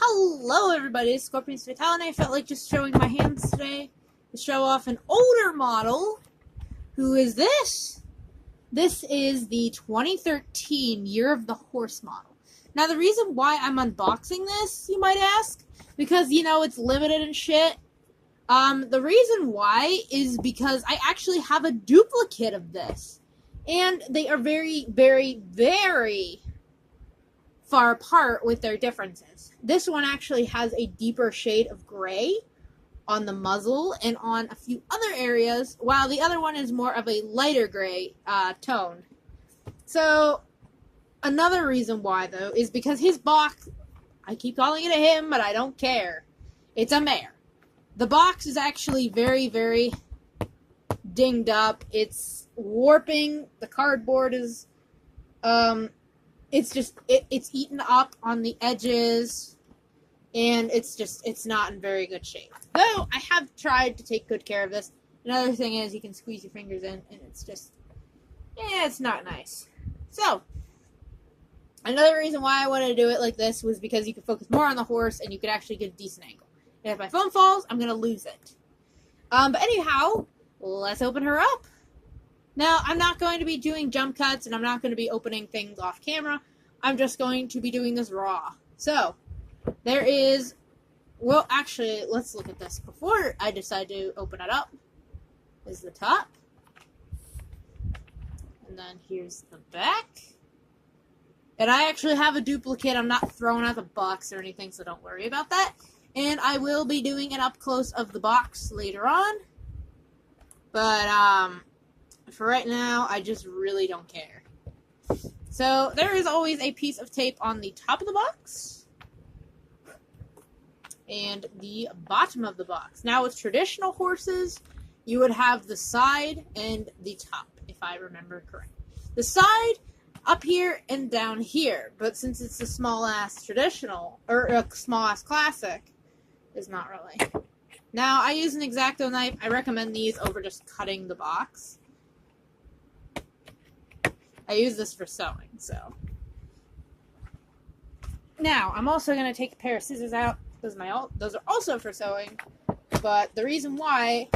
Hello everybody, it's Scorpion Fatal, and I felt like just showing my hands today to show off an older model. Who is this? This is the 2013 Year of the Horse model. Now the reason why I'm unboxing this, you might ask, because you know it's limited and shit. The reason why is because I actually have a duplicate of this. And they are very, very, very far apart with their differences. This one actually has a deeper shade of gray on the muzzle and on a few other areas, while the other one is more of a lighter gray tone. So, another reason why, though, is because his box, I keep calling it a him, but I don't care. It's a mare. The box is actually very, very dinged up. It's warping. The cardboard is, it's eaten up on the edges, and it's not in very good shape. Though, I have tried to take good care of this. Another thing is you can squeeze your fingers in, and it's just, it's not nice. So, another reason why I wanted to do it like this was because you could focus more on the horse, and you could actually get a decent angle. And if my phone falls, I'm going to lose it. But anyhow, let's open her up. Now, I'm not going to be doing jump cuts, and I'm not going to be opening things off camera. I'm just going to be doing this raw. So, there is, well, actually, let's look at this. Before I decide to open it up, is the top. And then here's the back. And I actually have a duplicate. I'm not throwing out the box or anything, so don't worry about that. And I will be doing an up close of the box later on. But, for right now, I just really don't care. So, there is always a piece of tape on the top of the box. And the bottom of the box. Now, with traditional horses, you would have the side and the top, if I remember correctly. The side, up here and down here. But since it's a small-ass traditional, or a small-ass classic, it's not really. Now, I use an X-Acto knife. I recommend these over just cutting the box. I use this for sewing, so. Now, I'm also going to take a pair of scissors out. Those are also for sewing. But the reason why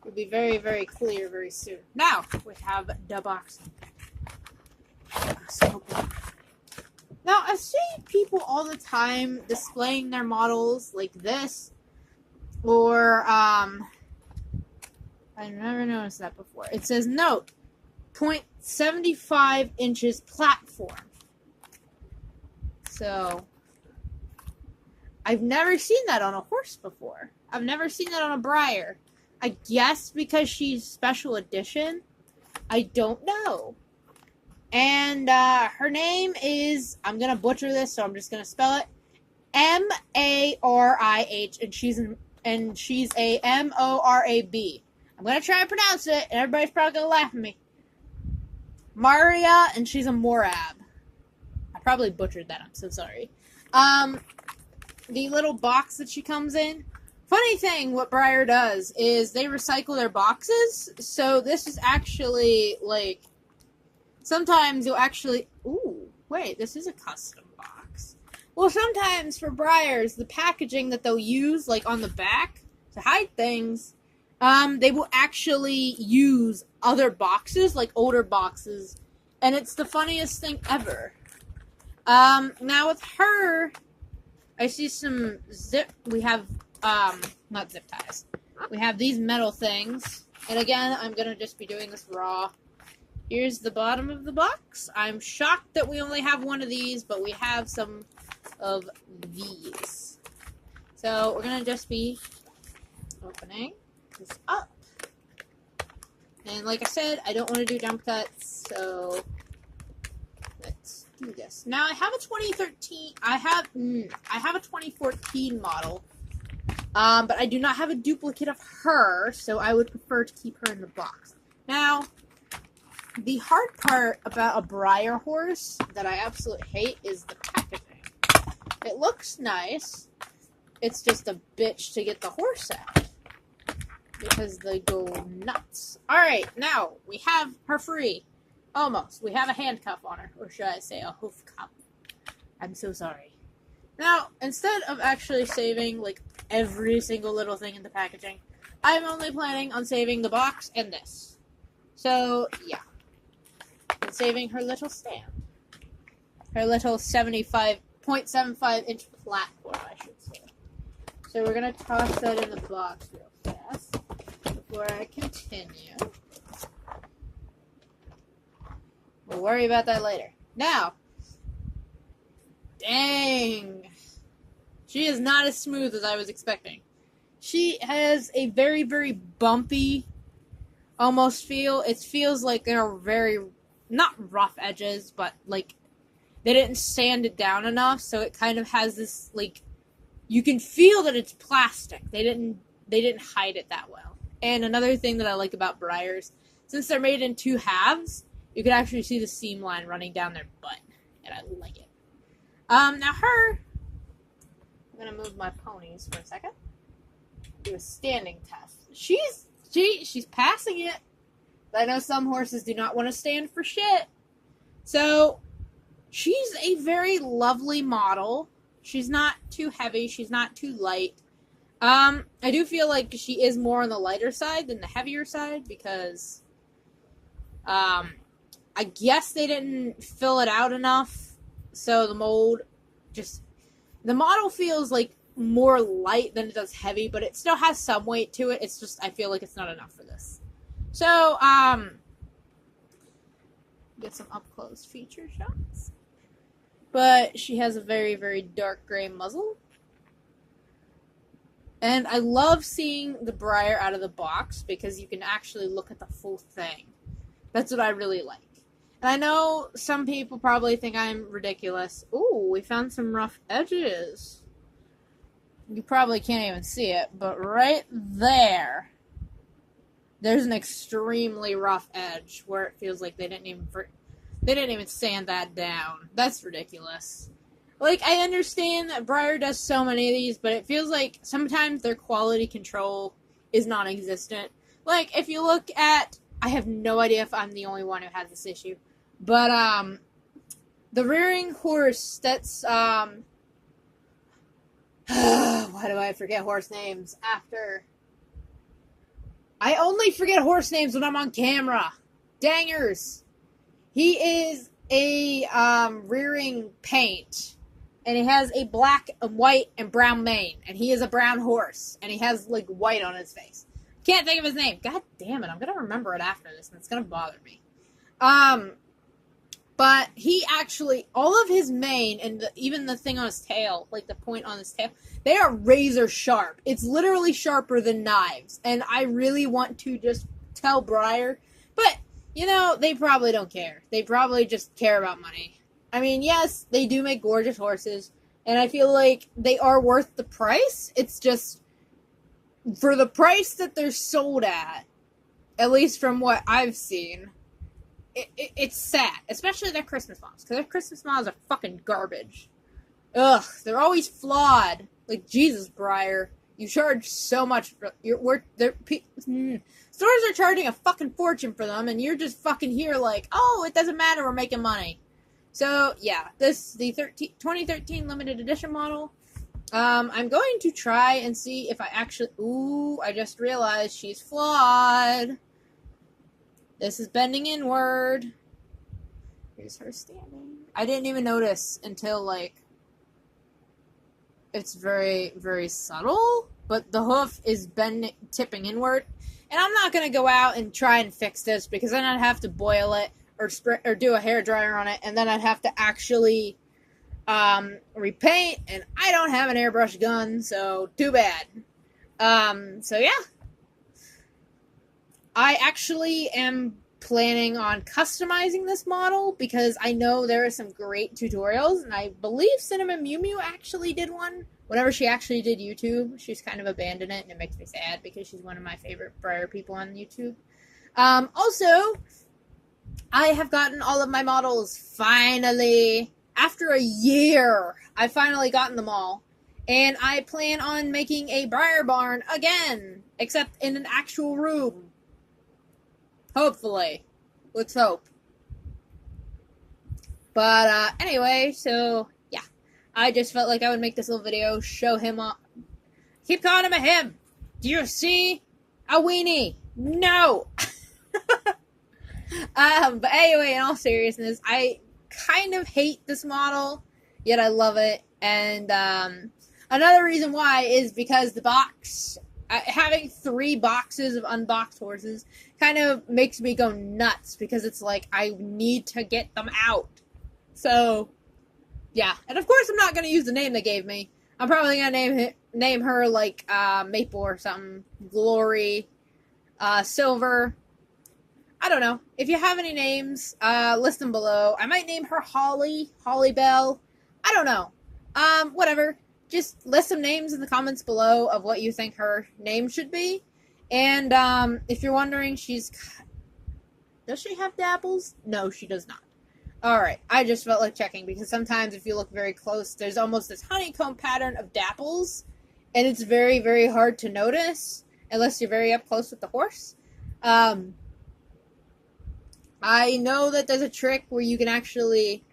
will be very, very clear very soon. Now, we have the box. Now, I see people all the time displaying their models like this. Or, I never noticed that before. It says, note, 0.75 inches platform. So, I've never seen that on a horse before. I've never seen that on a breyer. I guess because she's special edition. I don't know. And, her name is, I'm gonna butcher this, so I'm just gonna spell it, M-A-R-I-H, and she's a M-O-R-A-B. I'm gonna try to pronounce it, and everybody's probably gonna laugh at me. Maria, and she's a Morab. I probably butchered that, I'm so sorry. The little box that she comes in. Funny thing, what Breyer does is they recycle their boxes, so this is actually, like, sometimes you'll actually, ooh, wait, this is a custom box. Well, sometimes for Breyers, the packaging that they'll use, like, on the back to hide things, they will actually use other boxes, like older boxes, and it's the funniest thing ever. Now with her, I see some we have, not zip ties. We have these metal things, and again, I'm gonna just be doing this raw. Here's the bottom of the box. I'm shocked that we only have one of these, but we have some of these. So, we're gonna just be opening this up. And like I said, I don't want to do jump cuts, so let's do this. Now I have a 2013, I have a 2014 model, but I do not have a duplicate of her, so I would prefer to keep her in the box. Now, the hard part about a breyer horse that I absolutely hate is the packaging. It looks nice, it's just a bitch to get the horse out. Because they go nuts. Alright, now, we have her free. Almost. We have a handcuff on her. Or should I say a hoof cuff. I'm so sorry. Now, instead of actually saving, like, every single little thing in the packaging, I'm only planning on saving the box and this. So, yeah. And saving her little stand. Her little 0.75-inch platform, I should say. So we're going to toss that in the box real fast before I continue. We'll worry about that later. Now, dang. She is not as smooth as I was expecting. She has a very, very bumpy almost feel. It feels like there are very, not rough edges, but like they didn't sand it down enough, so it kind of has this, like, you can feel that it's plastic. They didn't hide it that well. And another thing that I like about Breyers, since they're made in two halves, you can actually see the seam line running down their butt, and I like it. Now I'm gonna move my ponies for a second. Do a standing test. She's passing it. But I know some horses do not want to stand for shit. So she's a very lovely model. She's not too heavy. She's not too light. I do feel like she is more on the lighter side than the heavier side because I guess they didn't fill it out enough. So the model feels like more light than it does heavy, but it still has some weight to it. It's just, I feel like it's not enough for this. So, get some up-close feature shots. But she has a very, very dark gray muzzle. And I love seeing the Breyer out of the box because you can actually look at the full thing. That's what I really like. And I know some people probably think I'm ridiculous. Ooh, we found some rough edges. You probably can't even see it, but right there, there's an extremely rough edge where it feels like they didn't even sand that down. That's ridiculous. Like, I understand that Breyer does so many of these, but it feels like sometimes their quality control is non-existent. Like, if you look at, I have no idea if I'm the only one who has this issue, but, the rearing horse that's, why do I forget horse names after? I only forget horse names when I'm on camera. Dangers. He is a, rearing paint. And he has a black, and white, and brown mane. And he is a brown horse. And he has, like, white on his face. Can't think of his name. God damn it. I'm going to remember it after this. And it's going to bother me. But he actually, all of his mane and even the thing on his tail, like the point on his tail, they are razor sharp. It's literally sharper than knives. And I really want to just tell Breyer. But, you know, they probably don't care. They probably just care about money. I mean, yes, they do make gorgeous horses, and I feel like they are worth the price. It's just, for the price that they're sold at least from what I've seen, it's sad. Especially their Christmas models, because their Christmas models are fucking garbage. Ugh, they're always flawed. Like, Jesus, Breyer, you charge so much for your work. Stores are charging a fucking fortune for them, and you're just fucking here like, oh, it doesn't matter, we're making money. So, yeah, the 2013 limited edition model. I'm going to try and see if I actually... Ooh, I just realized she's flawed. This is bending inward. Here's her standing. I didn't even notice until, like... It's very, very subtle, but the hoof is tipping inward. And I'm not going to go out and try and fix this because then I'd have to boil it. Or do a hairdryer on it, and then I'd have to actually repaint, and I don't have an airbrush gun, so too bad. So yeah. I actually am planning on customizing this model, because I know there are some great tutorials, and I believe Cinnamon Mew Mew actually did one. Whenever she actually did YouTube, she's kind of abandoned it, and it makes me sad, because she's one of my favorite Breyer people on YouTube. Also... I have gotten all of my models, finally. After a year, I've finally gotten them all. And I plan on making a Breyer barn again, except in an actual room. Hopefully. Let's hope. But, anyway, so, yeah. I just felt like I would make this little video, show him off. Keep calling him a him. Do you see a weenie? No. But anyway, in all seriousness, I kind of hate this model, yet I love it. And another reason why is because the box, having 3 boxes of unboxed horses kind of makes me go nuts, because it's like I need to get them out. So, yeah. And of course I'm not going to use the name they gave me. I'm probably going to name her like Maple or something. Glory, Silver. I don't know. If you have any names, list them below. I might name her Holly, Holly Bell. I don't know. Whatever. Just list some names in the comments below of what you think her name should be. And if you're wondering, does she have dapples? No, she does not. Alright, I just felt like checking, because sometimes if you look very close, there's almost this honeycomb pattern of dapples, and it's very, very hard to notice unless you're very up close with the horse. I know that there's a trick where you can actually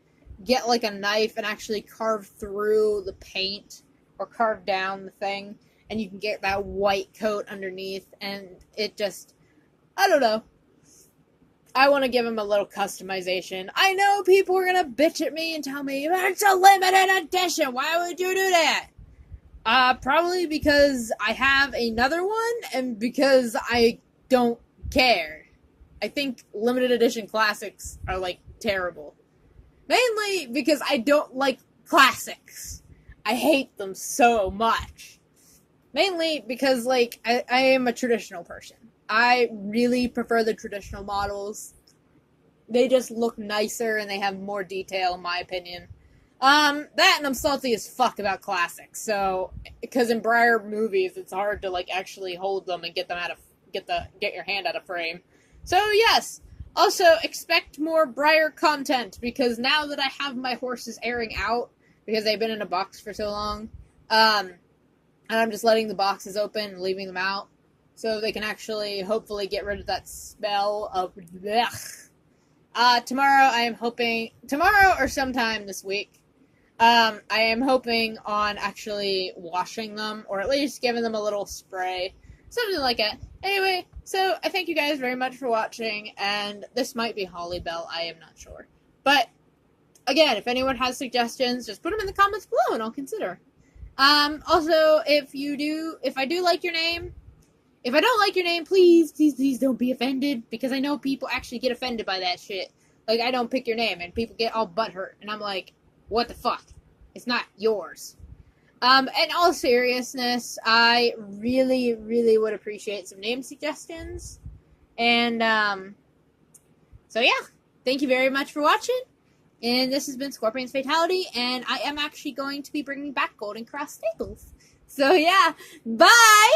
get like a knife and actually carve through the paint or carve down the thing, and you can get that white coat underneath, and it just, I don't know. I want to give him a little customization. I know people are going to bitch at me and tell me, it's a limited edition. Why would you do that? Probably because I have another one, and because I don't care. I think limited edition classics are, like, terrible. Mainly because I don't like classics. I hate them so much. Mainly because, like, I am a traditional person. I really prefer the traditional models. They just look nicer and they have more detail, in my opinion. That, and I'm salty as fuck about classics. So, because in Breyer movies, it's hard to, like, actually hold them and get them out of, get your hand out of frame. So, yes. Also, expect more Breyer content, because now that I have my horses airing out, because they've been in a box for so long, and I'm just letting the boxes open and leaving them out, so they can actually, hopefully, get rid of that smell of blech. Tomorrow or sometime this week, I am hoping on actually washing them, or at least giving them a little spray. Something like that. Anyway, so I thank you guys very much for watching, and this might be Holly Bell, I am not sure. But, again, if anyone has suggestions, just put them in the comments below and I'll consider. Also, if I do like your name, if I don't like your name, please don't be offended, because I know people actually get offended by that shit. Like, I don't pick your name, and people get all butthurt, and I'm like, what the fuck? It's not yours. In all seriousness, I really, really would appreciate some name suggestions. And, so yeah, thank you very much for watching. And this has been Scorpion's Fatality, and I am actually going to be bringing back Golden Cross Staples. So yeah, bye!